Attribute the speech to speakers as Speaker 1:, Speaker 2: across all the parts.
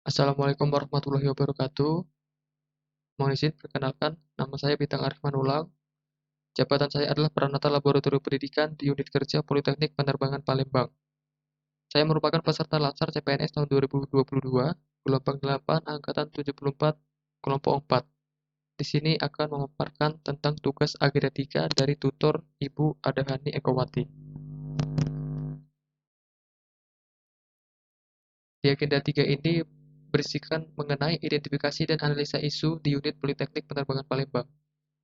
Speaker 1: Assalamualaikum warahmatullahi wabarakatuh. Mohon izin perkenalkan, nama saya Bintang Arif Manulang. Jabatan saya adalah Peranata Laboratorium Pendidikan di Unit Kerja Politeknik Penerbangan Palembang. Saya merupakan peserta Latsar CPNS tahun 2022, gelombang 8, angkatan 74, kelompok 4. Di sini akan memaparkan tentang tugas agenda 3 dari tutor Ibu Adahani Ekowati. Di agenda 3 ini berisikan mengenai identifikasi dan analisa isu di Unit Politeknik Penerbangan Palembang,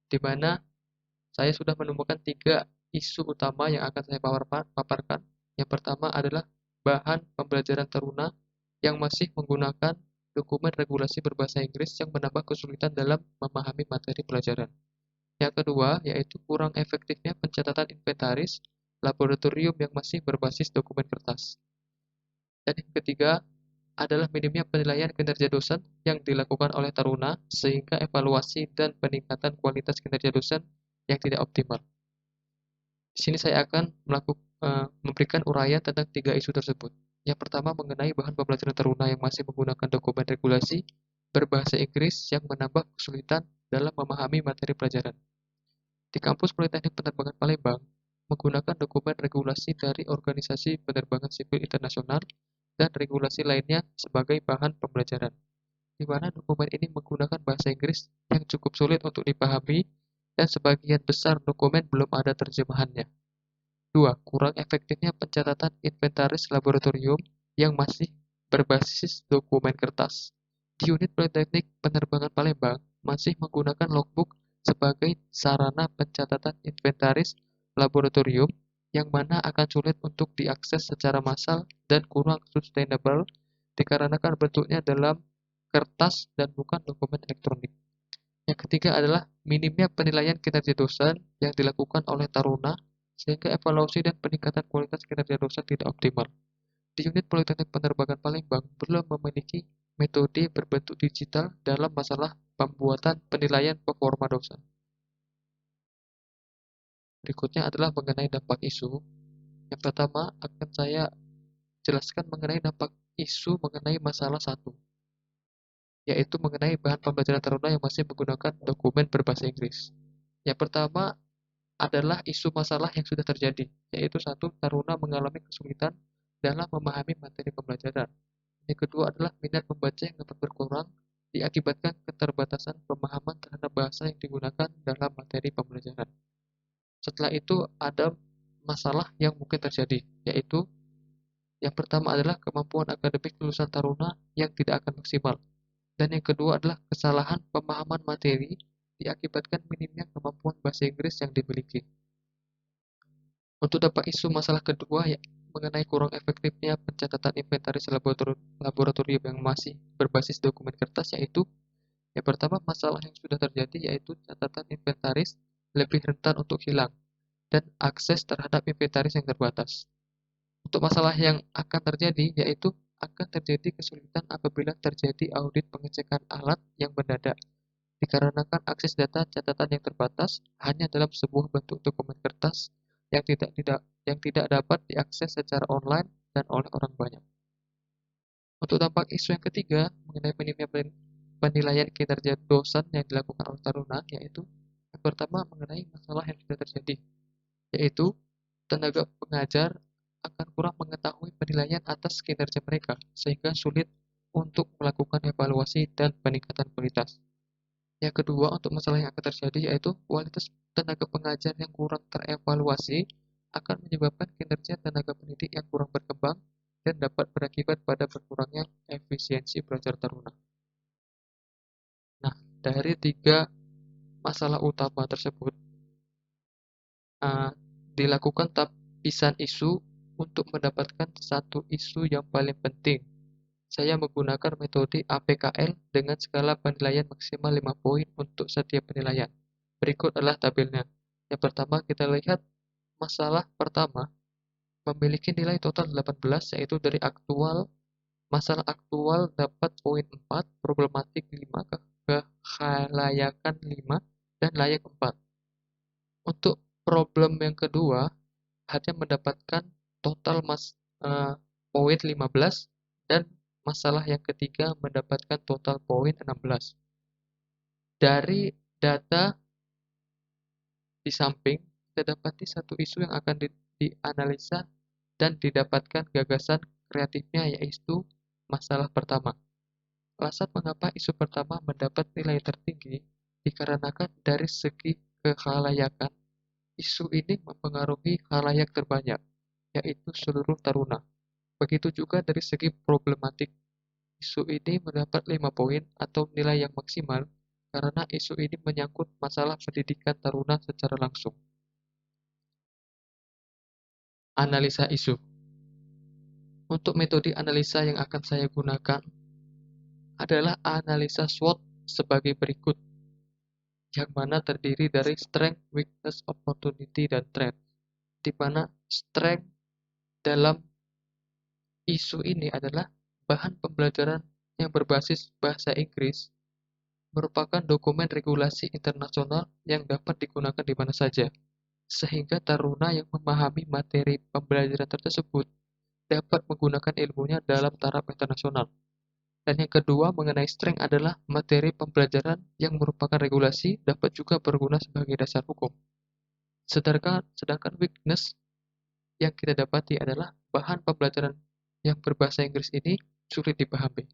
Speaker 1: di mana saya sudah menemukan 3 isu utama yang akan saya paparkan. Yang pertama adalah bahan pembelajaran taruna yang masih menggunakan dokumen regulasi berbahasa Inggris yang menambah kesulitan dalam memahami materi pelajaran. Yang kedua, yaitu kurang efektifnya pencatatan inventaris laboratorium yang masih berbasis dokumen kertas. Dan yang ketiga adalah minimnya penilaian kinerja dosen yang dilakukan oleh taruna sehingga evaluasi dan peningkatan kualitas kinerja dosen yang tidak optimal. Di sini saya akan memberikan uraian tentang 3 isu tersebut. Yang pertama mengenai bahan pembelajaran taruna yang masih menggunakan dokumen regulasi berbahasa Inggris yang menambah kesulitan dalam memahami materi pelajaran. Di kampus Politeknik Penerbangan Palembang, menggunakan dokumen regulasi dari Organisasi Penerbangan Sipil Internasional dan regulasi lainnya sebagai bahan pembelajaran, di mana dokumen ini menggunakan bahasa Inggris yang cukup sulit untuk dipahami dan sebagian besar dokumen belum ada terjemahannya. 2. Kurang efektifnya pencatatan inventaris laboratorium yang masih berbasis dokumen kertas. Di unit Politeknik Penerbangan Palembang masih menggunakan logbook sebagai sarana pencatatan inventaris laboratorium yang mana akan sulit untuk diakses secara massal dan kurang sustainable dikarenakan bentuknya dalam kertas dan bukan dokumen elektronik. Yang ketiga adalah minimnya penilaian kinerja dosen yang dilakukan oleh taruna sehingga evaluasi dan peningkatan kualitas kinerja dosen tidak optimal. Di unit Politeknik Penerbangan Palembang belum memiliki metode berbentuk digital dalam masalah pembuatan penilaian performa dosen. Berikutnya adalah mengenai dampak isu. Yang pertama akan saya jelaskan mengenai dampak isu mengenai masalah 1, yaitu mengenai bahan pembelajaran taruna yang masih menggunakan dokumen berbahasa Inggris. Yang pertama adalah isu masalah yang sudah terjadi, yaitu 1. Taruna mengalami kesulitan dalam memahami materi pembelajaran. Yang kedua adalah minat membaca yang dapat berkurang diakibatkan keterbatasan pemahaman terhadap bahasa yang digunakan dalam materi pembelajaran. Setelah itu ada masalah yang mungkin terjadi, yaitu yang pertama adalah kemampuan akademik lulusan taruna yang tidak akan maksimal. Dan yang kedua adalah kesalahan pemahaman materi diakibatkan minimnya kemampuan bahasa Inggris yang dimiliki. Untuk dampak isu masalah kedua ya, mengenai kurang efektifnya pencatatan inventaris laboratorium yang masih berbasis dokumen kertas, yaitu yang pertama masalah yang sudah terjadi yaitu catatan inventaris lebih rentan untuk hilang dan akses terhadap inventaris yang terbatas. Untuk masalah yang akan terjadi yaitu akan terjadi kesulitan apabila terjadi audit pengecekan alat yang mendadak dikarenakan akses data catatan yang terbatas hanya dalam sebuah bentuk dokumen kertas yang tidak dapat diakses secara online dan oleh orang banyak. Untuk dampak isu yang ketiga mengenai minimnya penilaian kinerja dosen yang dilakukan oleh taruna, yaitu yang pertama mengenai masalah yang sudah terjadi, yaitu tenaga pengajar akan kurang mengetahui penilaian atas kinerja mereka, sehingga sulit untuk melakukan evaluasi dan peningkatan kualitas. Yang kedua, untuk masalah yang akan terjadi yaitu kualitas tenaga pengajar yang kurang terevaluasi akan menyebabkan kinerja tenaga pendidik yang kurang berkembang dan dapat berakibat pada berkurangnya efisiensi belajar taruna. Nah, dari 3 masalah utama tersebut, dilakukan tapisan isu untuk mendapatkan satu isu yang paling penting. Saya menggunakan metode APKL dengan skala penilaian maksimal 5 poin untuk setiap penilaian. Berikut adalah tabelnya. Yang pertama kita lihat masalah pertama memiliki nilai total 18, yaitu dari masalah aktual dapat poin 4, problematik 5, kelayakan 5, dan layak 4. Untuk problem yang kedua hanya mendapatkan total poin 15 dan masalah yang ketiga mendapatkan total poin 16. Dari data di samping, kita dapati satu isu yang akan dianalisa dan didapatkan gagasan kreatifnya, yaitu masalah pertama. Alasan mengapa isu pertama mendapat nilai tertinggi dikarenakan dari segi kekhalayakan, isu ini mempengaruhi khalayak terbanyak, yaitu seluruh taruna. Begitu juga dari segi problematik, isu ini mendapat 5 poin atau nilai yang maksimal karena isu ini menyangkut masalah pendidikan taruna secara langsung. Analisa isu. Untuk metode analisa yang akan saya gunakan adalah analisa SWOT sebagai berikut, yang mana terdiri dari strength, weakness, opportunity, dan threat. Di mana strength dalam isu ini adalah bahan pembelajaran yang berbasis bahasa Inggris merupakan dokumen regulasi internasional yang dapat digunakan di mana saja, sehingga taruna yang memahami materi pembelajaran tersebut dapat menggunakan ilmunya dalam taraf internasional. Dan yang kedua mengenai strength adalah materi pembelajaran yang merupakan regulasi dapat juga berguna sebagai dasar hukum. Sedangkan weakness yang kita dapati adalah bahan pembelajaran yang berbahasa Inggris ini sulit dipahami.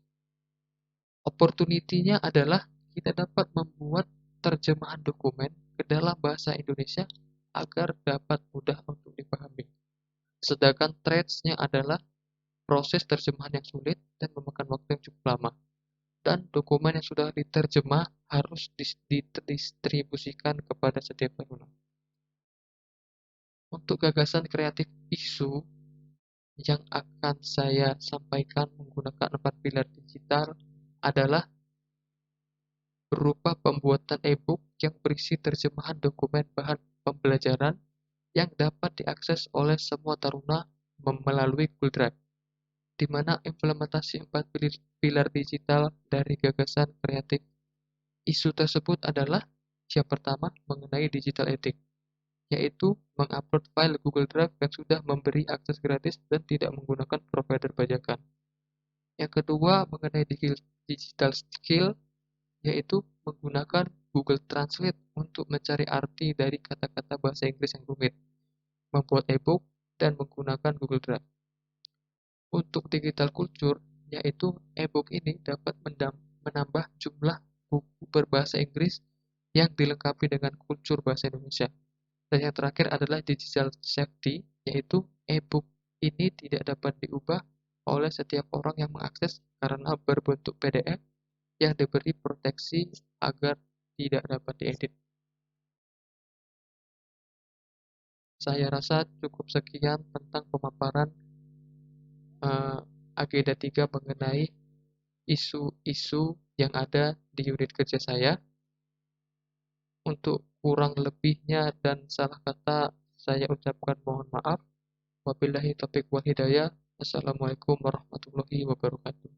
Speaker 1: Opportunity-nya adalah kita dapat membuat terjemahan dokumen ke dalam bahasa Indonesia agar dapat mudah untuk dipahami. Sedangkan threats-nya adalah proses terjemahan yang sulit dan memakan waktu yang cukup lama. Dan dokumen yang sudah diterjemah harus didistribusikan kepada setiap taruna. Untuk gagasan kreatif isu yang akan saya sampaikan menggunakan 4 pilar digital adalah berupa pembuatan e-book yang berisi terjemahan dokumen bahan pembelajaran yang dapat diakses oleh semua taruna melalui Google Drive, di mana implementasi 4 pilar digital dari gagasan kreatif isu tersebut adalah yang pertama mengenai digital ethic, yaitu mengupload file Google Drive yang sudah memberi akses gratis dan tidak menggunakan provider bajakan. Yang kedua mengenai digital skill, yaitu menggunakan Google Translate untuk mencari arti dari kata-kata bahasa Inggris yang rumit, membuat e-book, dan menggunakan Google Drive. Untuk digital culture, yaitu e-book ini dapat menambah jumlah buku berbahasa Inggris yang dilengkapi dengan kultur bahasa Indonesia. Dan yang terakhir adalah digital safety, yaitu e-book ini tidak dapat diubah oleh setiap orang yang mengakses karena berbentuk PDF yang diberi proteksi agar tidak dapat diedit. Saya rasa cukup sekian tentang pemaparan agenda 3 mengenai isu-isu yang ada di unit kerja saya. Untuk kurang lebihnya dan salah kata saya ucapkan mohon maaf. Wabillahi taufiq wal hidayah. Assalamualaikum warahmatullahi wabarakatuh.